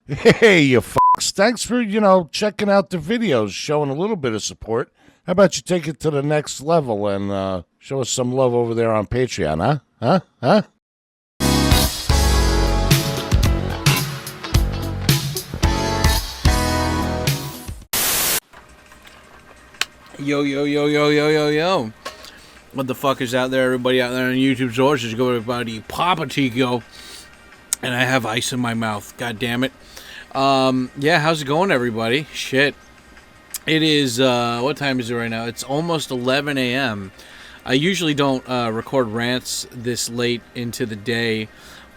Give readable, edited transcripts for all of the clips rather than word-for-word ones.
Hey, you fucks. Thanks for, checking out the videos, showing a little bit of support. How about you take it to the next level and show us some love over there on Patreon, huh? Huh? Huh? Yo, yo, yo, yo, yo, yo, yo. What the fuck is out there? Everybody out there on YouTube sources go everybody Papa Tico. And I have ice in my mouth. God damn it. Yeah, how's it going, everybody? Shit. It is, what time is it right now? It's almost 11 a.m. I usually don't record rants this late into the day.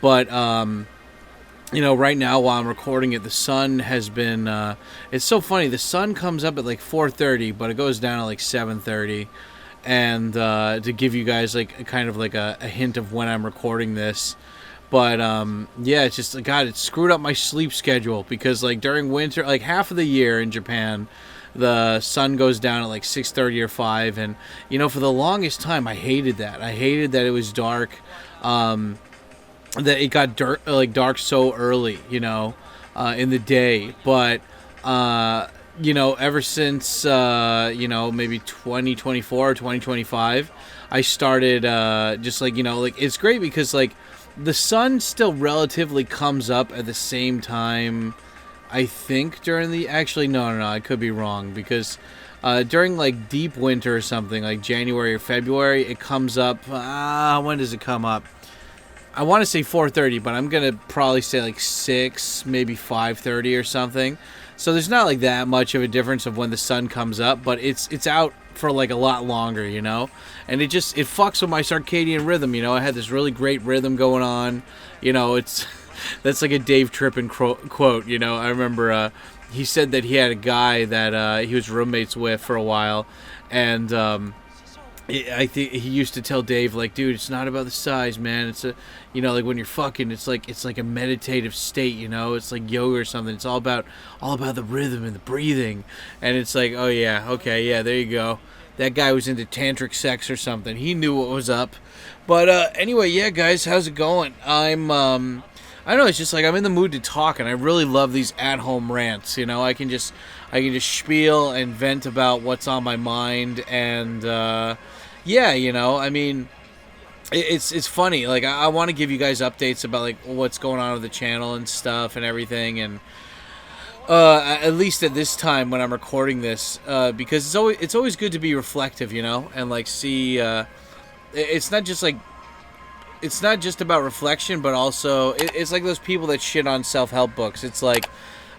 But, right now while I'm recording it, the sun has been, it's so funny. The sun comes up at like 4:30, but it goes down at like 7:30. And to give you guys like kind of like a hint of when I'm recording this. But, yeah, it's just, God, it screwed up my sleep schedule because, like, during winter, like, half of the year in Japan, the sun goes down at, like, 6:30 or 5, and, for the longest time, I hated that. I hated that it was dark, that it got dark so early, in the day. But, ever since, maybe 2024 or 2025, I started, just, it's great because, like, the sun still relatively comes up at the same time, I think, during the... Actually, no, I could be wrong, because during, like, deep winter or something, like January or February, it comes up... when does it come up? I want to say 4:30, but I'm going to probably say, like, 6, maybe 5:30 or something. So there's not, like, that much of a difference of when the sun comes up, but it's out for, like, a lot longer, and it fucks with my circadian rhythm. I had this really great rhythm going on. It's that's like a Dave Trippin quote. I remember he said that he had a guy that he was roommates with for a while, and I think he used to tell Dave, like, dude, it's not about the size, man. It's like when you're fucking, it's like a meditative state, It's like yoga or something. It's all about the rhythm and the breathing. And it's like, oh yeah, okay, yeah, there you go. That guy was into tantric sex or something. He knew what was up. But anyway, yeah, guys, how's it going? I don't know. It's just like I'm in the mood to talk, and I really love these at-home rants. I can just spiel and vent about what's on my mind, and yeah, I mean, it's funny. Like I want to give you guys updates about like what's going on with the channel and stuff and everything, and at least at this time when I'm recording this, because it's always good to be reflective, and like see. It's not just about reflection, but also it's like those people that shit on self-help books. It's like,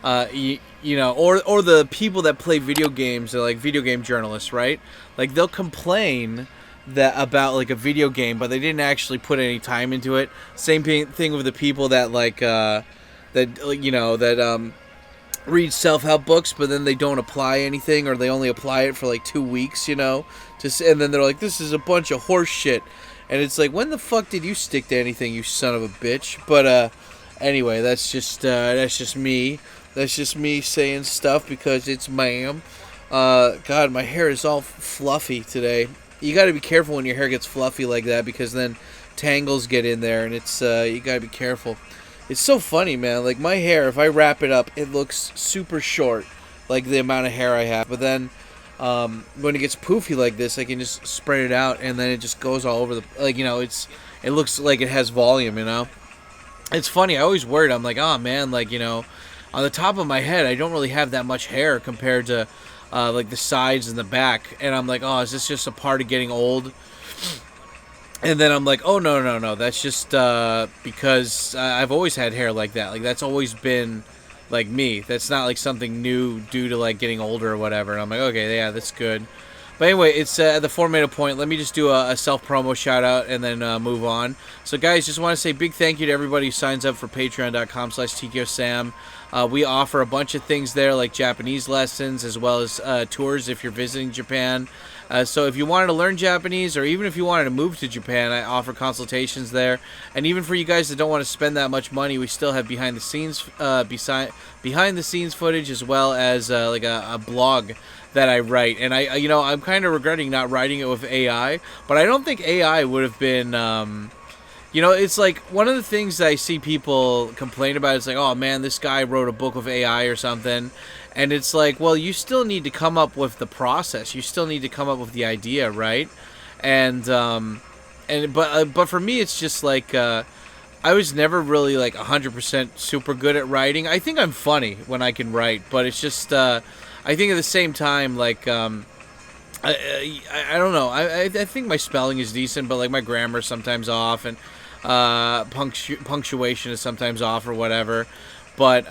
or the people that play video games. They're like video game journalists, right? Like they'll complain that about like a video game, but they didn't actually put any time into it. Same thing with the people that read self-help books, but then they don't apply anything, or they only apply it for like 2 weeks, and then they're like, this is a bunch of horse shit. And it's like, when the fuck did you stick to anything, you son of a bitch? But anyway, that's just me. That's just me saying stuff because it's ma'am. God, my hair is all fluffy today. You got to be careful when your hair gets fluffy like that, because then tangles get in there, and it's you got to be careful. It's so funny, man. Like my hair, if I wrap it up, it looks super short, like the amount of hair I have. But then when it gets poofy like this, I can just spread it out, and then it just goes all over the, it looks like it has volume, It's funny, I always worried, I'm like, oh man, like, on the top of my head, I don't really have that much hair compared to, like, the sides and the back, and I'm like, oh, is this just a part of getting old? And then I'm like, oh, no, that's just, because I've always had hair like that, like, that's always been, like, me. That's not like something new due to like getting older or whatever. And I'm like, okay, yeah, that's good. But anyway, it's at the 4-minute point. Let me just do a self-promo shout-out and then move on. So, guys, just want to say big thank you to everybody who signs up for patreon.com/TKOSam. We offer a bunch of things there, like Japanese lessons, as well as tours if you're visiting Japan. So if you wanted to learn Japanese, or even if you wanted to move to Japan, I offer consultations there. And even for you guys that don't want to spend that much money, we still have behind-the-scenes footage, as well as like a blog that I write. And I'm kind of regretting not writing it with AI, but I don't think AI would have been You know, it's like one of the things that I see people complain about is like, oh man, this guy wrote a book of AI or something. And it's like, well, you still need to come up with the process. You still need to come up with the idea, right? And but for me, it's just like I was never really like 100% super good at writing. I think I'm funny when I can write, but it's just I think at the same time, like I don't know. I think my spelling is decent, but like my grammar's sometimes off, and punctuation is sometimes off or whatever. But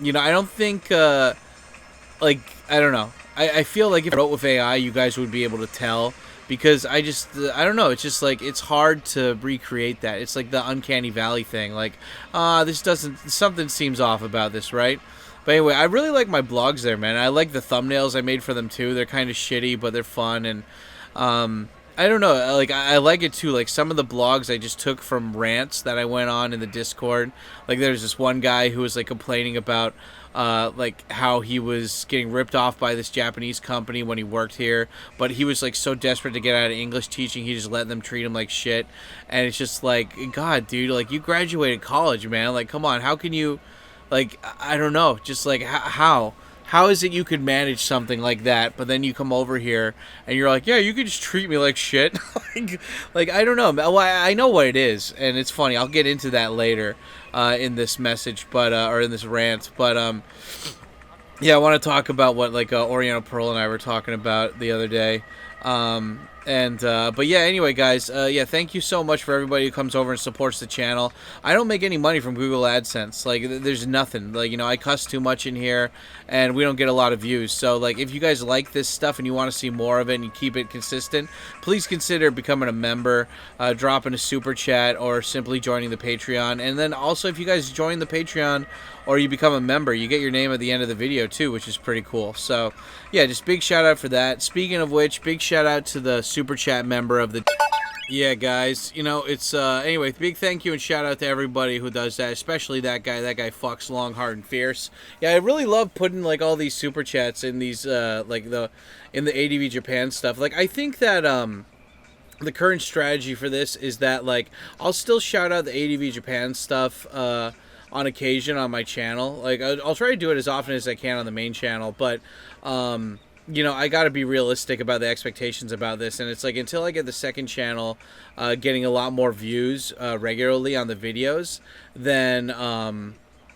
you know, I don't think like I don't know. I feel like if I wrote with AI, you guys would be able to tell, because I just I don't know. It's just like it's hard to recreate that. It's like the uncanny valley thing. Like this doesn't, something seems off about this, right? But anyway, I really like my blogs there, man. I like the thumbnails I made for them too. They're kind of shitty, but they're fun, and I don't know. Like I like it too. Like some of the blogs I just took from rants that I went on in the Discord. Like there's this one guy who was like complaining about like how he was getting ripped off by this Japanese company when he worked here, but he was like so desperate to get out of English teaching, he just let them treat him like shit. And it's just like, God, dude, like you graduated college, man. Like, come on, how can you? Like, I don't know, just like how is it you could manage something like that, but then you come over here and you're like, yeah, you could just treat me like shit. like I don't know. Well, I know what it is, and it's funny. I'll get into that later in this message, but or in this rant. But yeah, I want to talk about what like Oriental Pearl and I were talking about the other day. But yeah, anyway, guys, yeah, thank you so much for everybody who comes over and supports the channel. I don't make any money from Google AdSense. Like, there's nothing. Like, you know, I cuss too much in here, and we don't get a lot of views. So, like, if you guys like this stuff and you want to see more of it and you keep it consistent, please consider becoming a member, dropping a super chat, or simply joining the Patreon. And then also, if you guys join the Patreon or you become a member, you get your name at the end of the video too, which is pretty cool. So yeah, just big shout out for that. Speaking of which, big shout out to the super chat member of the yeah, guys, you know, it's anyway, big thank you and shout out to everybody who does that, especially that guy. That guy fucks long, hard, and fierce. Yeah, I really love putting like all these super chats in these like in the ADV Japan stuff. Like, I think that the current strategy for this is that like I'll still shout out the ADV Japan stuff on occasion on my channel. Like I'll try to do it as often as I can on the main channel, but you know, I got to be realistic about the expectations about this, and it's like until I get the second channel getting a lot more views regularly on the videos, then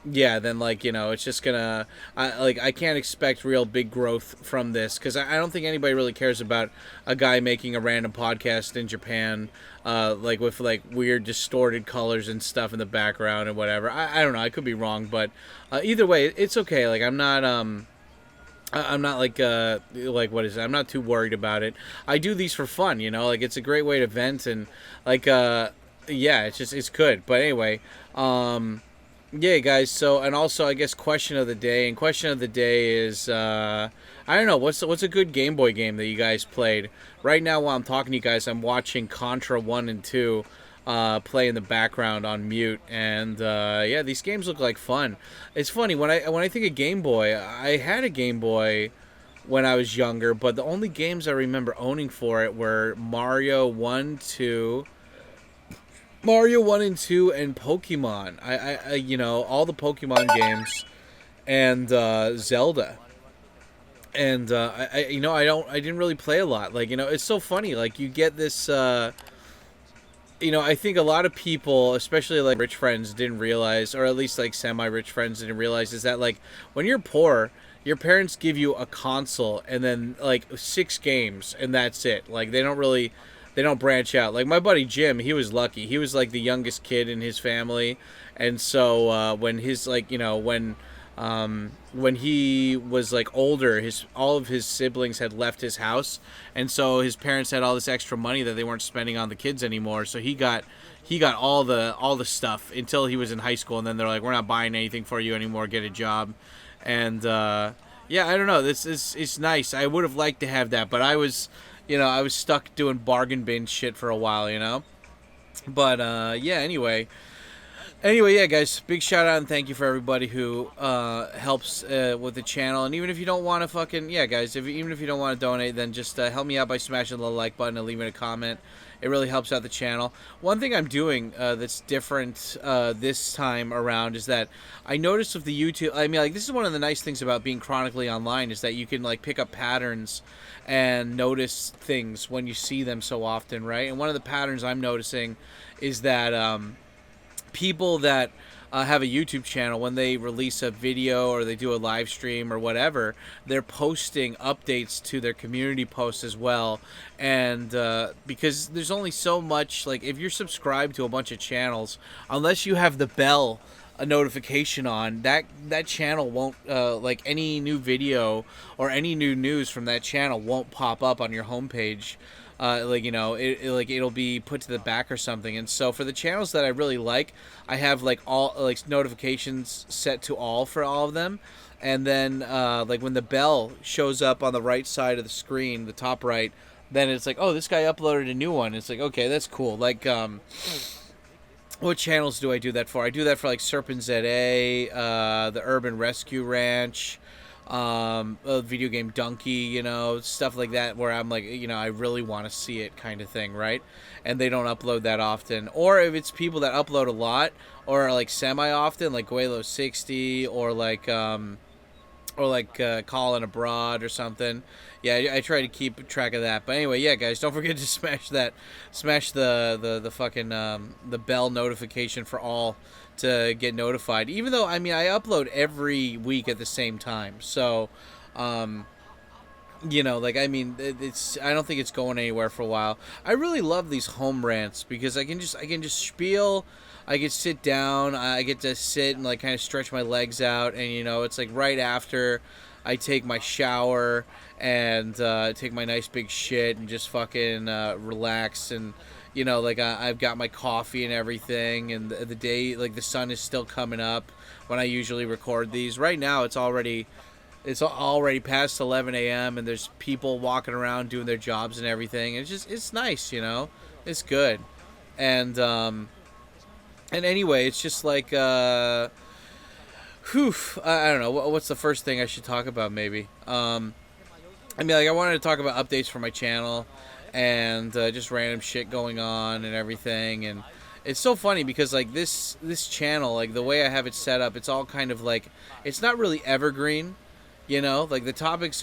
yeah, then like, you know, it's just gonna I can't expect real big growth from this, because I don't think anybody really cares about a guy making a random podcast in Japan like with like weird distorted colors and stuff in the background and whatever. I don't know, I could be wrong, but either way, it's okay. Like I'm not like what is it? I'm not too worried about it. I do these for fun, you know, like it's a great way to vent, and like yeah, it's good. But anyway, yeah, guys, so, and also, I guess, question of the day, and question of the day is, I don't know, what's a good Game Boy game that you guys played? Right now, while I'm talking to you guys, I'm watching Contra 1 and 2 play in the background on mute, and, yeah, these games look like fun. It's funny, when I think of Game Boy, I had a Game Boy when I was younger, but the only games I remember owning for it were Mario 1, 2... Mario 1 and 2 and Pokemon. I you know, all the Pokemon games, and Zelda. And you know, I didn't really play a lot. Like, you know, it's so funny. Like, you get this you know, I think a lot of people, especially like rich friends, didn't realize, or at least like semi-rich friends didn't realize, is that like when you're poor, your parents give you a console and then like 6 games and that's it. Like, they don't branch out. Like my buddy Jim, he was lucky. He was like the youngest kid in his family, and so when his like, you know, when he was like older, all of his siblings had left his house, and so his parents had all this extra money that they weren't spending on the kids anymore. So he got all the stuff until he was in high school, and then they're like, we're not buying anything for you anymore. Get a job, and yeah, I don't know. It's nice. I would have liked to have that, but I was stuck doing bargain bin shit for a while, you know? But, yeah, anyway. Anyway, yeah, guys, big shout out and thank you for everybody who helps with the channel. And even if you don't want to fucking, yeah, guys, even if you don't want to donate, then just help me out by smashing the like button and leaving a comment. It really helps out the channel. One thing I'm doing that's different this time around is that I noticed with the YouTube, I mean, like, this is one of the nice things about being chronically online is that you can, like, pick up patterns and notice things when you see them so often, right? And one of the patterns I'm noticing is that people that have a YouTube channel, when they release a video or they do a live stream or whatever, they're posting updates to their community posts as well. And because there's only so much, like, if you're subscribed to a bunch of channels, unless you have the bell a notification on, that channel won't like, any new video or any new news from that channel won't pop up on your homepage. Like, you know, like, it'll be put to the back or something. And so for the channels that I really like, I have, like, all, like, notifications set to all for all of them. And then like, when the bell shows up on the right side of the screen, the top right, then it's like, oh, this guy uploaded a new one. It's like, okay, that's cool. Like, what channels do I do that for? I do that for, like, Serpent ZA, the Urban Rescue Ranch, Video Game Donkey, you know, stuff like that, where I'm like, you know, I really want to see it, kind of thing, right? And they don't upload that often. Or if it's people that upload a lot or, like, semi-often, like Guelo60 or like Colin Abroad or something. Yeah, I try to keep track of that. But anyway, yeah, guys, don't forget to smash the fucking the bell notification for all to get notified. Even though, I mean, I upload every week at the same time, so you know, like, I mean, I don't think it's going anywhere for a while. I really love these home rants because I can just spiel. I get sit down. I get to sit and, like, kind of stretch my legs out, and, you know, it's like right after I take my shower and take my nice big shit and just fucking relax, and, you know, like, I've got my coffee and everything, and the day, like, the sun is still coming up when I usually record these. Right now, it's already past 11 a.m. and there's people walking around doing their jobs and everything. It's nice, you know, it's good, and anyway, it's just like, I don't know, what's the first thing I should talk about, maybe? I mean, like, I wanted to talk about updates for my channel and just random shit going on and everything. And it's so funny because, like, this channel, like, the way I have it set up, it's all kind of like, it's not really evergreen, you know? Like, the topics,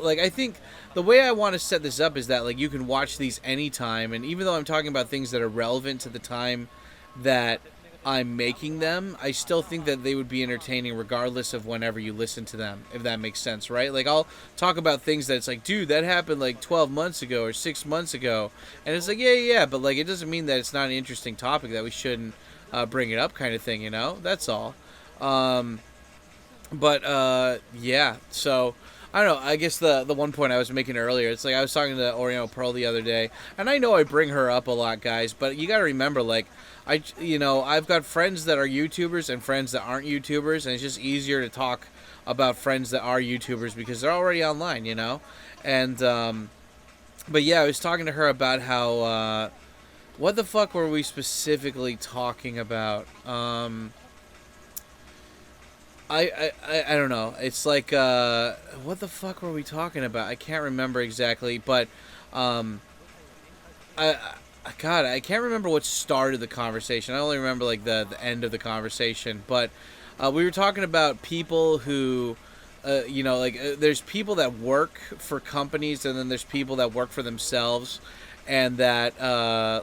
like, I think the way I want to set this up is that, like, you can watch these anytime, and even though I'm talking about things that are relevant to the time that I'm making them, I still think that they would be entertaining regardless of whenever you listen to them, if that makes sense, right? Like, I'll talk about things that it's like, dude, that happened like 12 months ago or 6 months ago, and it's like, yeah, but, like, it doesn't mean that it's not an interesting topic that we shouldn't bring it up, kind of thing, you know? That's all. Yeah, so I don't know, I guess the one point I was making earlier, it's like, I was talking to Oriental Pearl the other day, and I know I bring her up a lot, guys, but you gotta remember, like, I've got friends that are YouTubers and friends that aren't YouTubers, and it's just easier to talk about friends that are YouTubers because they're already online, you know? And but yeah, I was talking to her about how what the fuck were we specifically talking about? I don't know. It's like, what the fuck were we talking about? I can't remember exactly, but God, I can't remember what started the conversation. I only remember, like, the end of the conversation, but we were talking about people who, you know, like, there's people that work for companies, and then there's people that work for themselves, and that,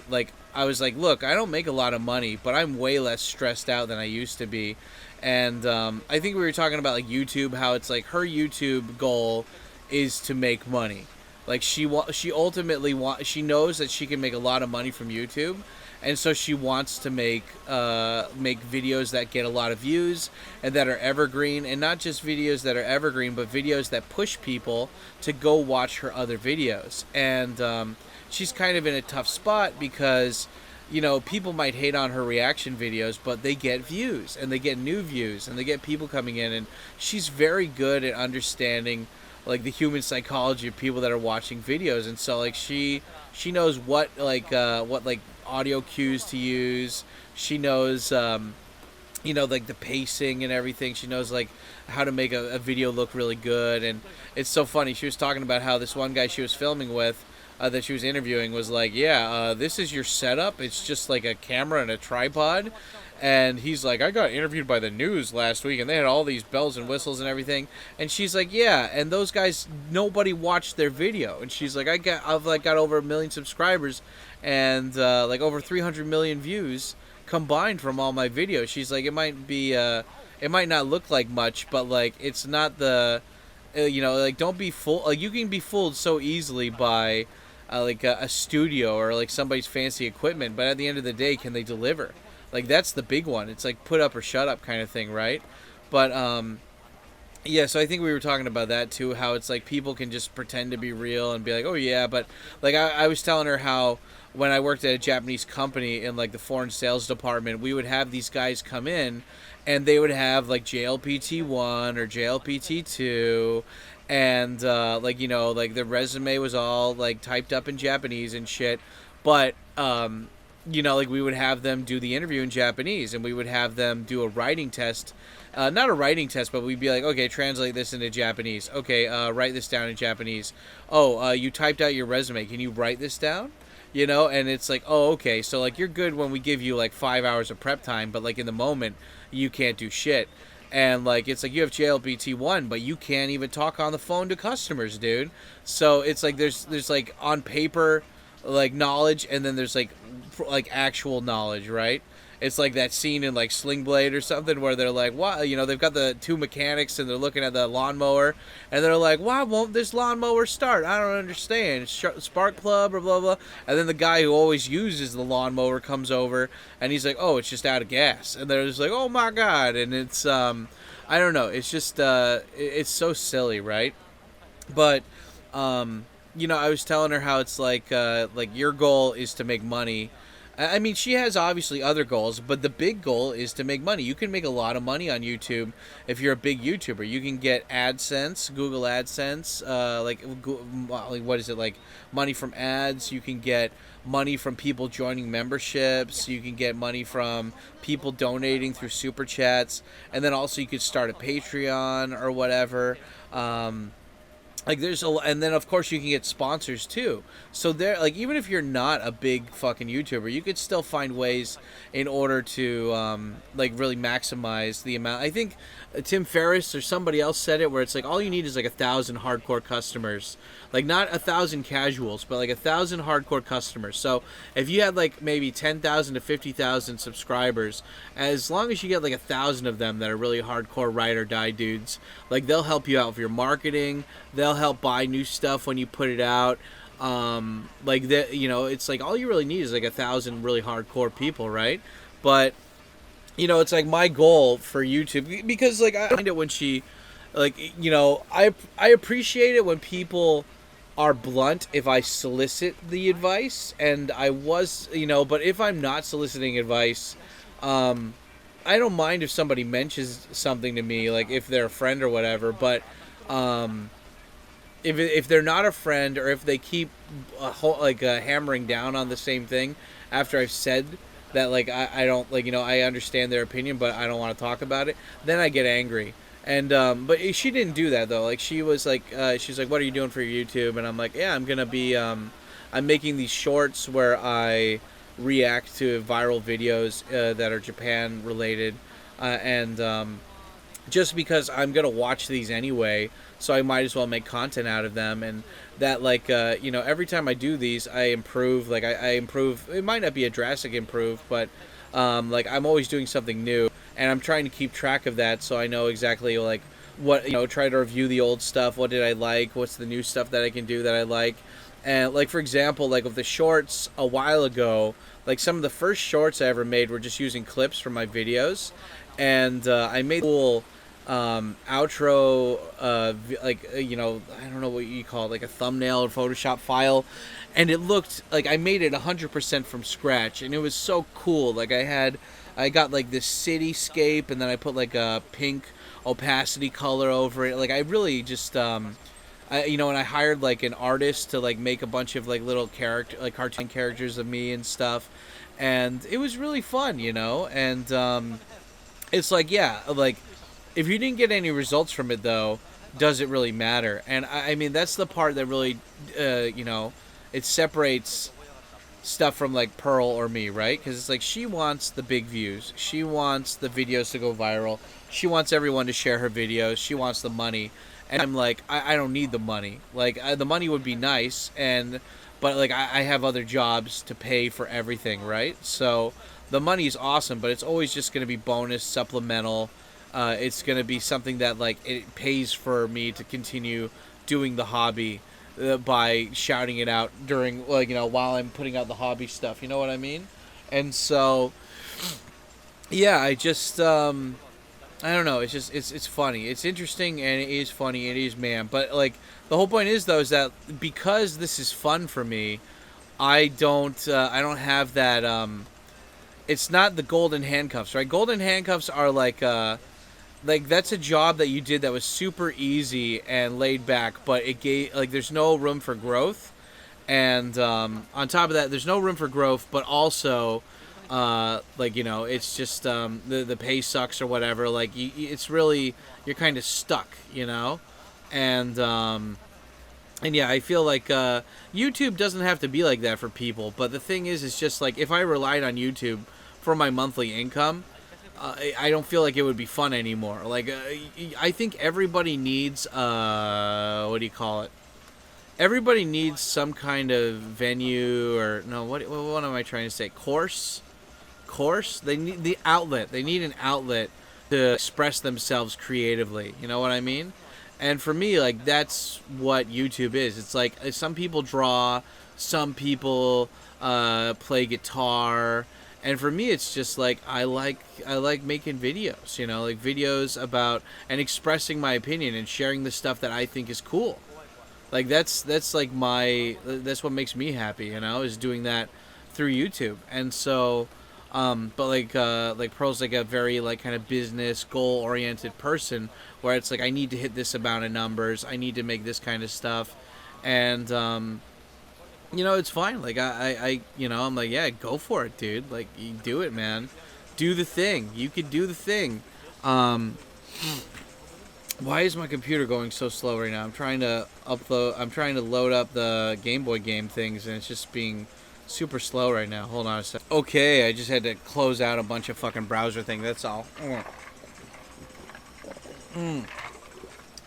like, I was like, look, I don't make a lot of money, but I'm way less stressed out than I used to be. And I think we were talking about, like, YouTube, how it's like her YouTube goal is to make money. Like, she ultimately she knows that she can make a lot of money from YouTube, and so she wants to make videos that get a lot of views and that are evergreen, and not just videos that are evergreen, but videos that push people to go watch her other videos. And she's kind of in a tough spot because, you know, people might hate on her reaction videos, but they get views, and they get new views, and they get people coming in, and she's very good at understanding like the human psychology of people that are watching videos, and so like she knows what audio cues to use. She knows like the pacing and everything. She knows like how to make a video look really good. And it's so funny. She was talking about how this one guy she was filming with, that she was interviewing, was like, yeah, this is your setup. It's just like a camera and a tripod. And he's like, I got interviewed by the news last week, and they had all these bells and whistles and everything. And she's like, yeah, and those guys, nobody watched their video. And she's like, I've got over 1 million subscribers, and like over 300 million views combined from all my videos. She's like, it might not look like much, but like it's not the, like don't be fooled. Like you can be fooled so easily by like a studio or like somebody's fancy equipment, but at the end of the day, can they deliver? Like that's the big one. It's like put up or shut up kind of thing, right? But yeah, so I think we were talking about that too, how it's like people can just pretend to be real and be like, oh yeah, but like I was telling her how when I worked at a Japanese company in like the foreign sales department, we would have these guys come in and they would have like JLPT1 or JLPT2, and like like the resume was all like typed up in Japanese and shit, but like we would have them do the interview in Japanese, and we would have them do a writing test. Not a writing test, but we'd be like, okay, translate this into Japanese. Okay, write this down in Japanese. Oh, you typed out your resume. Can you write this down? And it's like, oh, okay. So, like, you're good when we give you, like, 5 hours of prep time, but, like, in the moment, you can't do shit. And, like, it's like you have JLBT1, but you can't even talk on the phone to customers, dude. So, it's like there's like, on paper, like, knowledge, and then there's, like actual knowledge, right? It's like that scene in like Sling Blade or something where they're like, "Why?" They've got the two mechanics and they're looking at the lawnmower, and they're like, "Why won't this lawnmower start? I don't understand. Spark plug or blah blah." And then the guy who always uses the lawnmower comes over, and he's like, "Oh, it's just out of gas." And they're just like, "Oh my god!" And it's I don't know. It's just it's so silly, right? But I was telling her how it's like your goal is to make money. I mean, she has obviously other goals, but the big goal is to make money. You can make a lot of money on YouTube if you're a big YouTuber. You can get AdSense, Google AdSense, what is it, like money from ads. You can get money from people joining memberships. You can get money from people donating through Super Chats. And then also you could start a Patreon or whatever. And then of course you can get sponsors too. So there, like, even if you're not a big fucking YouTuber, you could still find ways in order to really maximize the amount. I think Tim Ferriss or somebody else said it, where it's like all you need is like 1,000 hardcore customers, like not 1,000 casuals, but like 1,000 hardcore customers. So if you had like maybe 10,000 to 50,000 subscribers, as long as you get like 1,000 of them that are really hardcore ride or die dudes, like they'll help you out with your marketing. They'll help buy new stuff when you put it out. It's like all you really need is like 1,000 really hardcore people, right? But it's like my goal for YouTube, because like I find it when she, like, I appreciate it when people are blunt if I solicit the advice, and I was, but if I'm not soliciting advice, I don't mind if somebody mentions something to me, like if they're a friend or whatever, but if they're not a friend, or if they keep hammering down on the same thing after I've said that, like, I don't, like, I understand their opinion, but I don't want to talk about it, then I get angry. And but she didn't do that though. Like, she was like, she's like, what are you doing for your YouTube? And I'm like, yeah, I'm gonna be I'm making these shorts where I react to viral videos that are Japan related, and just because I'm gonna watch these anyway, so I might as well make content out of them. And that, like, every time I do these, I improve. Like, I improve. It might not be a drastic improve, but like, I'm always doing something new, and I'm trying to keep track of that, so I know exactly, like, what, try to review the old stuff. What did I like? What's the new stuff that I can do that I like? And, like, for example, like with the shorts a while ago, like some of the first shorts I ever made were just using clips from my videos, and I made a cool outro, I don't know what you call it, like a thumbnail or Photoshop file, and it looked like I made it 100% from scratch, and it was so cool. Like, I got like this cityscape, and then I put like a pink opacity color over it. Like, I really just And I hired like an artist to like make a bunch of like little cartoon characters of me and stuff, and it was really fun, and it's like, yeah, like if you didn't get any results from it though, does it really matter? And I mean that's the part that really it separates stuff from like Pearl or me, right? Because it's like she wants the big views, she wants the videos to go viral, she wants everyone to share her videos, she wants the money, and I'm like, I don't need the money. Like the money would be nice, but like I have other jobs to pay for everything, right? So the money is awesome, but it's always just going to be bonus, supplemental. It's going to be something that like it pays for me to continue doing the hobby by shouting it out during like while I'm putting out the hobby stuff. You know what I mean? And so yeah, I don't know. It's just it's funny. It's interesting and it is funny. It is, man. But like the whole point is though is that because this is fun for me, I don't have that. It's not the golden handcuffs, right? Golden handcuffs are like that's a job that you did that was super easy and laid back, but it gave like there's no room for growth, and on top of that, there's no room for growth, but also it's just the pay sucks or whatever. Like it's really you're kind of stuck, and yeah, I feel like YouTube doesn't have to be like that for people, but the thing is, it's just like if I relied on YouTube for my monthly income. I don't feel like it would be fun anymore. Like, I think everybody needs, what do you call it? Everybody needs some kind of venue or, no, what am I trying to say? Course? They need the outlet. They need an outlet to express themselves creatively. You know what I mean? And for me, like, that's what YouTube is. It's like, some people draw, some people play guitar. And for me, it's just like I like making videos, like videos about and expressing my opinion and sharing the stuff that I think is cool. Like that's like that's what makes me happy, is doing that through YouTube. And so, but like Pearl's like a very like kind of business goal oriented person where it's like I need to hit this amount of numbers, I need to make this kind of stuff, and it's fine. Like I'm like, yeah, go for it, dude. Like you do it, man. Do the thing. You could do the thing. Why is my computer going so slow right now? I'm trying to load up the Game Boy game things, and it's just being super slow right now. Hold on a sec. Okay, I just had to close out a bunch of fucking browser thing. That's all.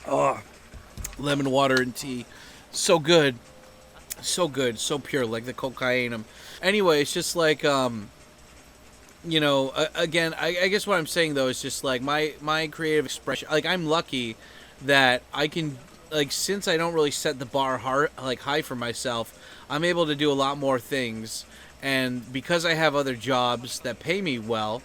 Oh, lemon water and tea, so good. So good, so pure, like the cocaine. Anyway, it's just like, again, I guess what I'm saying, though, is just like my creative expression. Like, I'm lucky that I can, like, since I don't really set the bar high for myself, I'm able to do a lot more things. And because I have other jobs that pay me well,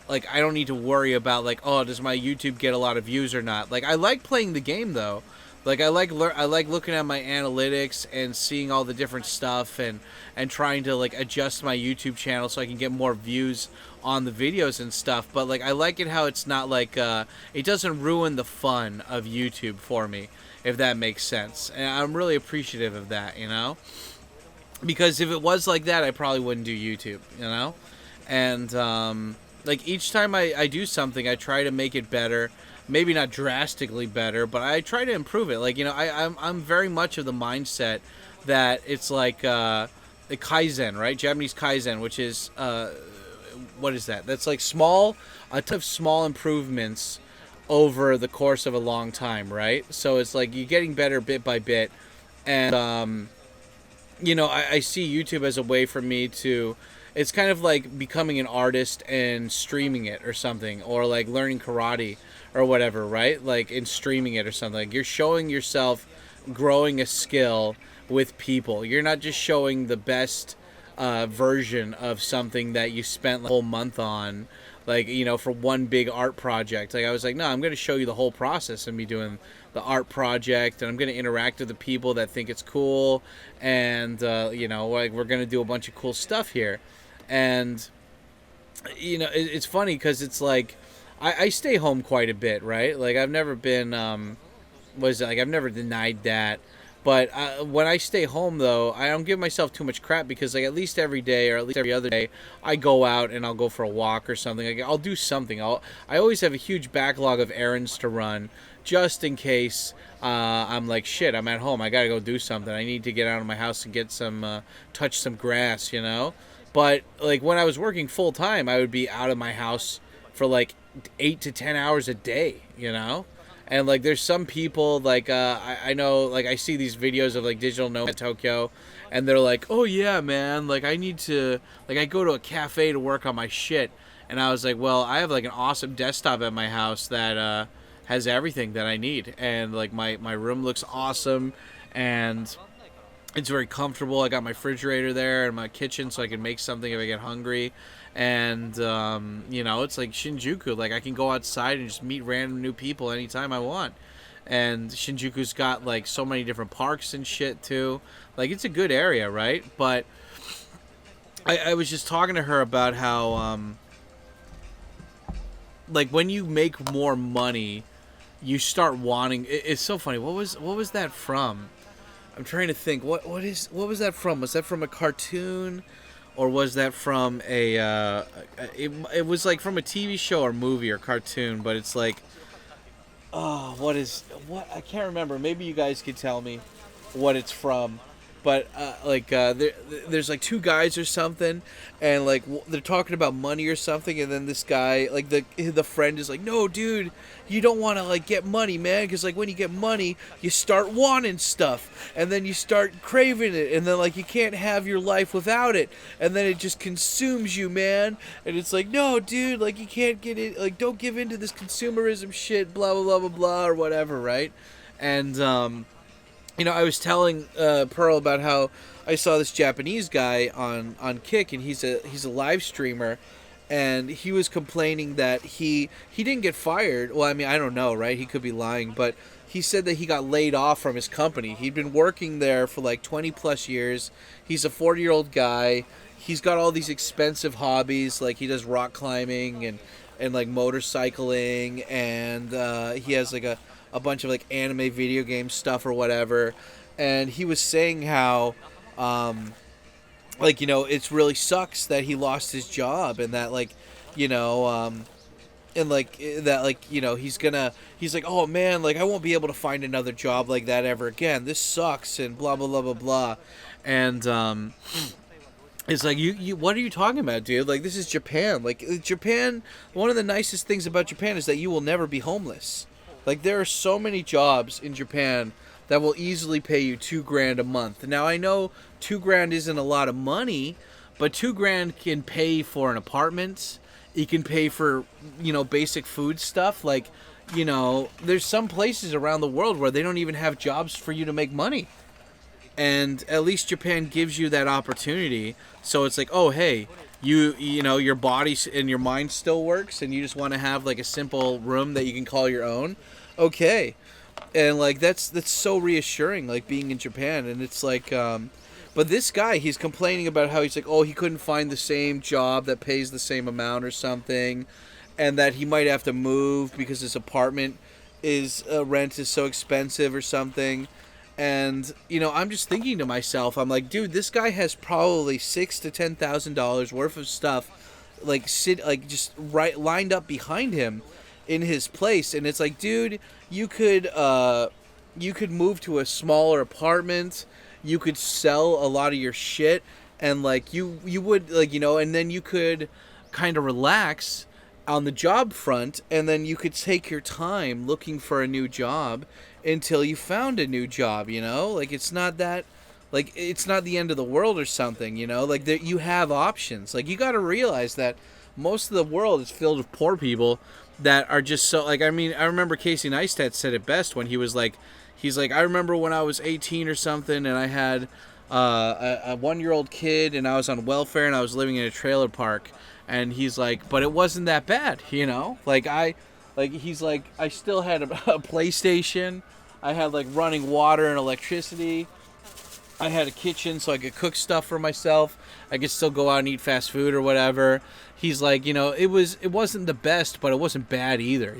like, I don't need to worry about, like, oh, does my YouTube get a lot of views or not? Like, I like playing the game, though. Like I like looking at my analytics and seeing all the different stuff and trying to like adjust my YouTube channel so I can get more views on the videos and stuff. But like I like it how it's not like it doesn't ruin the fun of YouTube for me, if that makes sense. And I'm really appreciative of that, because if it was like that, I probably wouldn't do YouTube, And like each time I do something, I try to make it better. Maybe not drastically better, but I try to improve it. Like, I'm very much of the mindset that it's like the Kaizen, right? Japanese Kaizen, which is, what is that? That's like a ton of small improvements over the course of a long time, right? So it's like you're getting better bit by bit. And, I see YouTube as a way for me to... It's kind of like becoming an artist and streaming it or something, or like learning karate or whatever, right? Like in streaming it or something. Like you're showing yourself growing a skill with people. You're not just showing the best version of something that you spent the whole month on, like, for one big art project. Like I was like, no, I'm going to show you the whole process and be doing the art project, and I'm going to interact with the people that think it's cool, and like we're going to do a bunch of cool stuff here. And it's funny because it's like I stay home quite a bit, right? Like I've never been was like I've never denied that. But when I stay home, though, I don't give myself too much crap because, like, at least every day or at least every other day, I go out and I'll go for a walk or something. Like, I'll do something. I always have a huge backlog of errands to run just in case I'm like, shit, I'm at home. I got to go do something. I need to get out of my house and get touch some grass, you know? But, like, when I was working full time, I would be out of my house for, like, 8 to 10 hours a day, you know? And, like, there's some people, like, I know, like, I see these videos of, like, Digital Nomad Tokyo, and they're like, oh, yeah, man, like, I need to, like, I go to a cafe to work on my shit. And I was like, well, I have, like, an awesome desktop at my house that has everything that I need. And, like, my room looks awesome, and it's very comfortable. I got my refrigerator there and my kitchen so I can make something if I get hungry. And, you know, it's like Shinjuku. Like, I can go outside and just meet random new people anytime I want. And Shinjuku's got, like, so many different parks and shit, too. Like, it's a good area, right? But I was just talking to her about how, like, when you make more money, you start wanting... It's so funny. What was that from? I'm trying to think. What was that from? Was that from a cartoon? Or was that from it was like from a TV show or movie or cartoon, but it's like, oh, what? I can't remember. Maybe you guys could tell me what it's from. But there's like two guys or something, and like they're talking about money or something, and then this guy, like the friend is like, no, dude, you don't want to like get money, man, because like when you get money, you start wanting stuff, and then you start craving it, and then like you can't have your life without it, and then it just consumes you, man. And it's like, no, dude, like you can't get it, like don't give in to this consumerism shit, blah blah blah blah blah or whatever, right? And you know, I was telling Pearl about how I saw this Japanese guy on Kick, and he's a live streamer, and he was complaining that he didn't get fired. Well, I mean, I don't know, right? He could be lying, but he said that he got laid off from his company. He'd been working there for like 20 plus years. He's a 40-year-old guy. He's got all these expensive hobbies, like he does rock climbing and like motorcycling, and he has like a bunch of like anime video game stuff or whatever. And he was saying how like, you know, it's really sucks that he lost his job, and that like, you know, and like that, like, you know, he's like, oh man, like I won't be able to find another job like that ever again, this sucks, and blah blah blah blah blah. And it's like, you what are you talking about, dude? Like, this is Japan. Like, Japan, one of the nicest things about Japan is that you will never be homeless. Like, there are so many jobs in Japan that will easily pay you $2,000 a month. Now, I know $2,000 isn't a lot of money, but $2,000 can pay for an apartment. It can pay for, you know, basic food stuff. Like, you know, there's some places around the world where they don't even have jobs for you to make money. And at least Japan gives you that opportunity. So it's like, oh, hey, you know, your body and your mind still works, and you just want to have like a simple room that you can call your own. Okay. And like that's so reassuring, like being in Japan. And it's like but this guy, he's complaining about how he's like, oh, he couldn't find the same job that pays the same amount or something, and that he might have to move because his apartment is rent is so expensive or something. And, you know, I'm just thinking to myself, I'm like, dude, this guy has probably $6,000 to $10,000 worth of stuff, like just right lined up behind him in his place. And it's like, dude, you could move to a smaller apartment, you could sell a lot of your shit, and like you would, like, you know, and then you could kind of relax on the job front, and then you could take your time looking for a new job until you found a new job, you know? Like, it's not that, like, it's not the end of the world or something, you know? Like, you have options. Like, you got to realize that most of the world is filled with poor people that are just so, like, I mean, I remember Casey Neistat said it best when he was like, he's like, I remember when I was 18 or something, and I had a 1-year-old kid, and I was on welfare, and I was living in a trailer park. And he's like, but it wasn't that bad, you know? He's like, I still had a PlayStation. I had, like, running water and electricity. I had a kitchen so I could cook stuff for myself. I could still go out and eat fast food or whatever. He's like, it wasn't the best, but it wasn't bad either,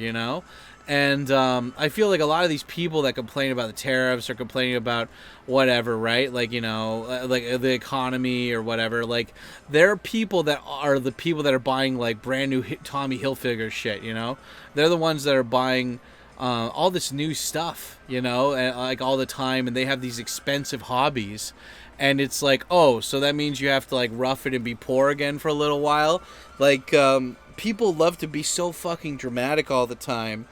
And I feel like a lot of these people that complain about the tariffs or complaining about whatever, right? Like, like the economy or whatever. Like, they're people that are the people that are buying like brand new Tommy Hilfiger shit. They're the ones that are buying all this new stuff, and, like all the time, and they have these expensive hobbies, and it's like, oh, so that means you have to like rough it and be poor again for a little while. Like, people love to be so fucking dramatic all the time,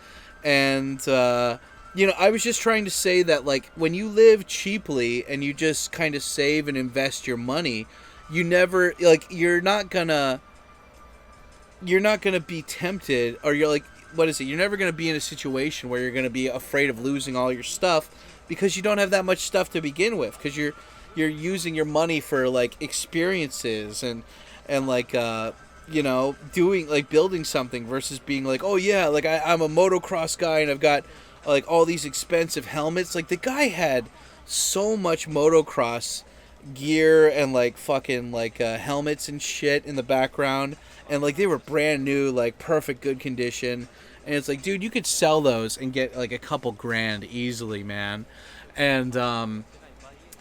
and I was just trying to say that, like, when you live cheaply and you just kind of save and invest your money, you never, like, you're not gonna be tempted, or you're like, what is it? You're never going to be in a situation where you're going to be afraid of losing all your stuff because you don't have that much stuff to begin with, because you're using your money for like experiences and like doing, like, building something versus being like, oh yeah, like I'm a motocross guy and I've got like all these expensive helmets. Like, the guy had so much motocross gear and like fucking like helmets and shit in the background, and like they were brand new, like perfect good condition, and it's like, dude, you could sell those and get like a couple grand easily, man. And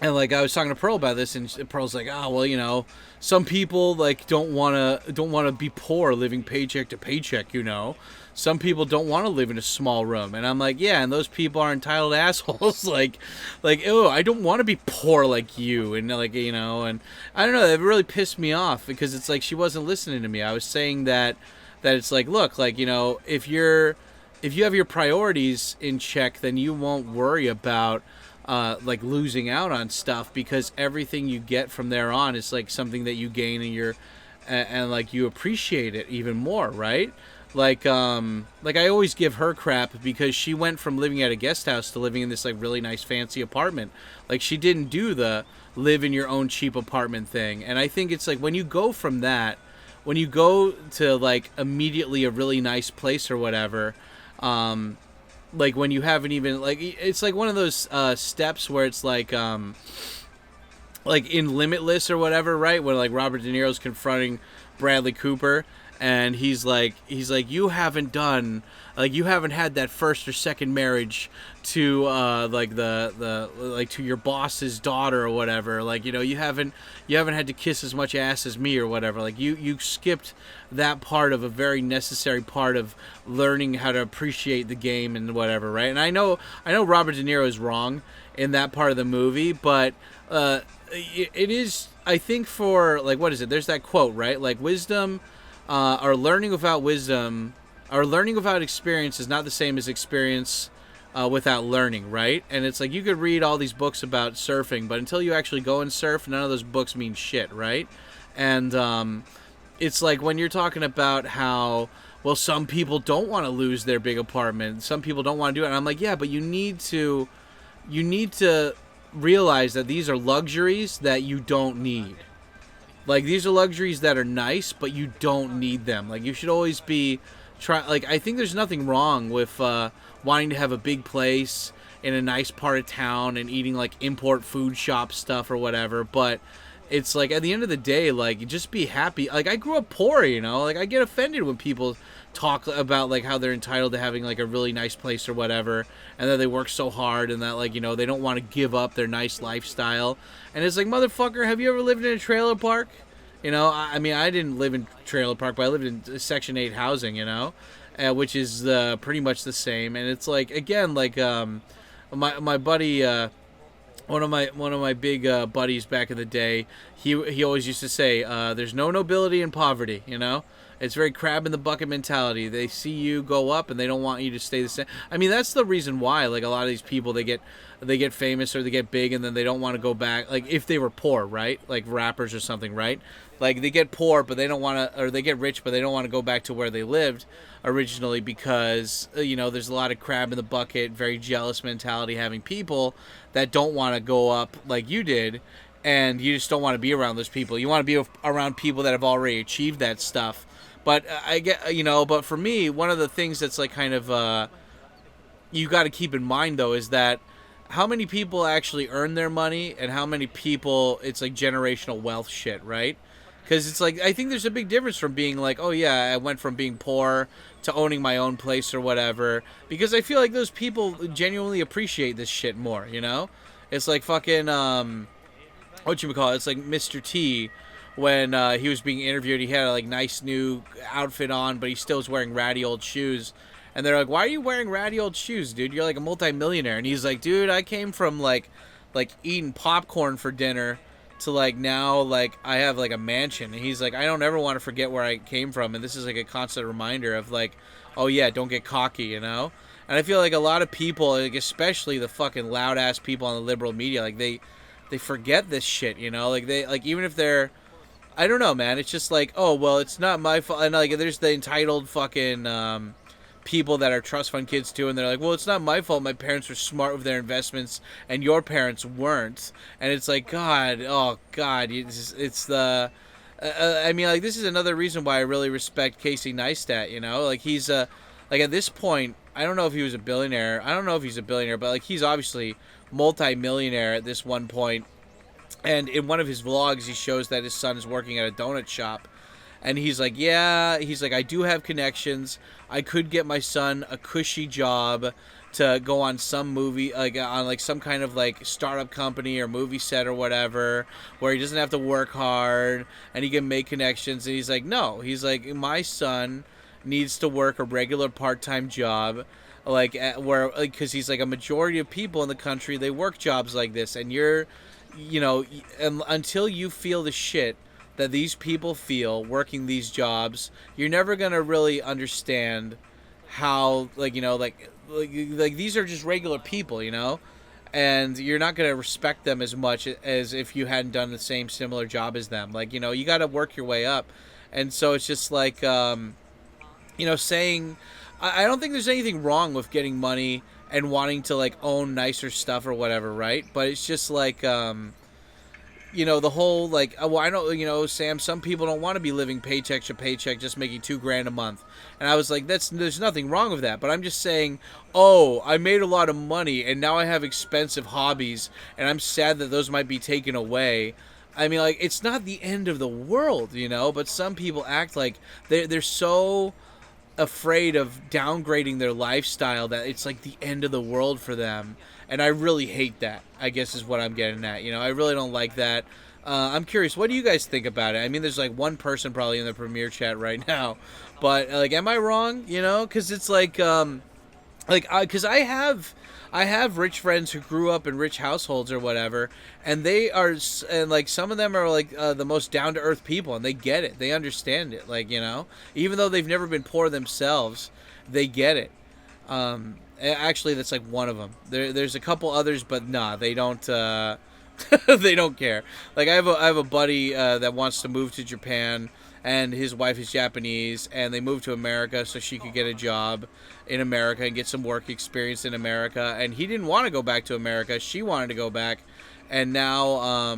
like I was talking to Pearl about this, and Pearl's like, oh well, some people like don't want to be poor living paycheck to paycheck. Some people don't want to live in a small room, and I'm like, yeah, and those people are entitled assholes. like, oh, I don't want to be poor like you, and like, and I don't know, it really pissed me off because it's like she wasn't listening to me. I was saying that it's like, look, like, if you have your priorities in check, then you won't worry about like losing out on stuff, because everything you get from there on is like something that you gain and like you appreciate it even more, right? Like I always give her crap because she went from living at a guest house to living in this like really nice fancy apartment. Like, she didn't do the live in your own cheap apartment thing. And I think it's like when you go from that, when you go to like immediately a really nice place or whatever, like when you haven't even, like, it's like one of those steps where it's like in Limitless or whatever, right? When like Robert De Niro's confronting Bradley Cooper, and he's like, you haven't had that first or second marriage to like the like to your boss's daughter or whatever. Like, you haven't had to kiss as much ass as me or whatever. Like, you skipped that part of a very necessary part of learning how to appreciate the game and whatever, right? And I know Robert De Niro is wrong in that part of the movie, but it is, I think, for like, what is it? There's that quote, right? Like, wisdom. Our learning without experience is not the same as experience without learning, right? And it's like, you could read all these books about surfing, but until you actually go and surf, none of those books mean shit, right? And it's like when you're talking about how, well, some people don't want to lose their big apartment, some people don't want to do it, and I'm like, yeah, but you need to realize that these are luxuries that you don't need. Like, these are luxuries that are nice, but you don't need them. Like, you should always be like, I think there's nothing wrong with wanting to have a big place in a nice part of town and eating like import food shop stuff or whatever, but it's like, at the end of the day, like, just be happy. Like, I grew up poor, like, I get offended when people talk about like how they're entitled to having like a really nice place or whatever, and that they work so hard, and that, like, they don't want to give up their nice lifestyle. And it's like, motherfucker, have you ever lived in a trailer park? I mean, I didn't live in trailer park, but I lived in Section 8 housing, which is pretty much the same. And it's like, again, like, my buddy, one of my big buddies back in the day, he always used to say, there's no nobility in poverty, It's very crab in the bucket mentality. They see you go up and they don't want you to stay the same. I mean, that's the reason why, like, a lot of these people, they get famous or they get big and then they don't want to go back. Like, if they were poor, right? Like rappers or something, right? Like, they get poor, but they don't want to, or they get rich, but they don't want to go back to where they lived originally because, there's a lot of crab in the bucket, very jealous mentality having people that don't want to go up like you did. And you just don't want to be around those people. You want to be around people that have already achieved that stuff. But I get, but for me, one of the things that's like kind of, you got to keep in mind though, is that how many people actually earn their money and how many people it's like generational wealth shit, right? Because it's like, I think there's a big difference from being like, oh yeah, I went from being poor to owning my own place or whatever. Because I feel like those people genuinely appreciate this shit more, you know? It's like fucking, whatchamacallit, it's like Mr. T when he was being interviewed. He had a like nice new outfit on, but he still was wearing ratty old shoes. And they're like, why are you wearing ratty old shoes, dude? You're like a multimillionaire. And he's like, dude, I came from like eating popcorn for dinner to like now like I have like a mansion. And he's like, I don't ever want to forget where I came from. And this is like a constant reminder of like, oh yeah, don't get cocky, you know? And I feel like a lot of people, like especially the fucking loud ass people on the liberal media, like they forget this shit, you know? Like they like even if they're, I don't know, man. It's just like, oh well, it's not my fault. And like there's the entitled fucking people that are trust fund kids too, and they're like, well, it's not my fault. My parents were smart with their investments, and your parents weren't. And it's like, God, oh God, it's the. I mean, like this is another reason why I really respect Casey Neistat. You know, like he's like at this point, I don't know if he was a billionaire. I don't know if he's a billionaire, but like he's obviously multi-millionaire at this one point. And in one of his vlogs, he shows that his son is working at a donut shop. And he's like, yeah, he's like, I do have connections. I could get my son a cushy job to go on some movie, like on like some kind of like startup company or movie set or whatever, where he doesn't have to work hard and he can make connections. And he's like, no, he's like, my son needs to work a regular part-time job, like where, like, because he's like a majority of people in the country, they work jobs like this, and you're, you know, until you feel the shit that these people feel working these jobs, you're never gonna really understand how, like, you know, like these are just regular people, you know, and you're not gonna respect them as much as if you hadn't done the same similar job as them. Like, you know, you got to work your way up, and so it's just like, you know, saying, I don't think there's anything wrong with getting money and wanting to like own nicer stuff or whatever, right? But it's just like, you know, the whole like, well, I don't, you know, Sam, some people don't want to be living paycheck to paycheck, just making $2,000 a month. And I was like, there's nothing wrong with that. But I'm just saying, oh, I made a lot of money and now I have expensive hobbies and I'm sad that those might be taken away. I mean, like, it's not the end of the world, you know, but some people act like they're so afraid of downgrading their lifestyle that it's like the end of the world for them. And I really hate that, I guess is what I'm getting at. You know, I really don't like that. I'm curious, what do you guys think about it? I mean, there's like one person probably in the premiere chat right now, but like, am I wrong? You know, because it's like, because I have rich friends who grew up in rich households or whatever, and they are, and like some of them are like the most down to earth people, and they get it, they understand it, like, you know, even though they've never been poor themselves, they get it. Actually, that's like one of them. There's a couple others, but nah, they don't. They don't care. Like I have a buddy that wants to move to Japan, and his wife is Japanese, and they moved to America so she could get a job in America and get some work experience in America. And he didn't want to go back to America. She wanted to go back, and now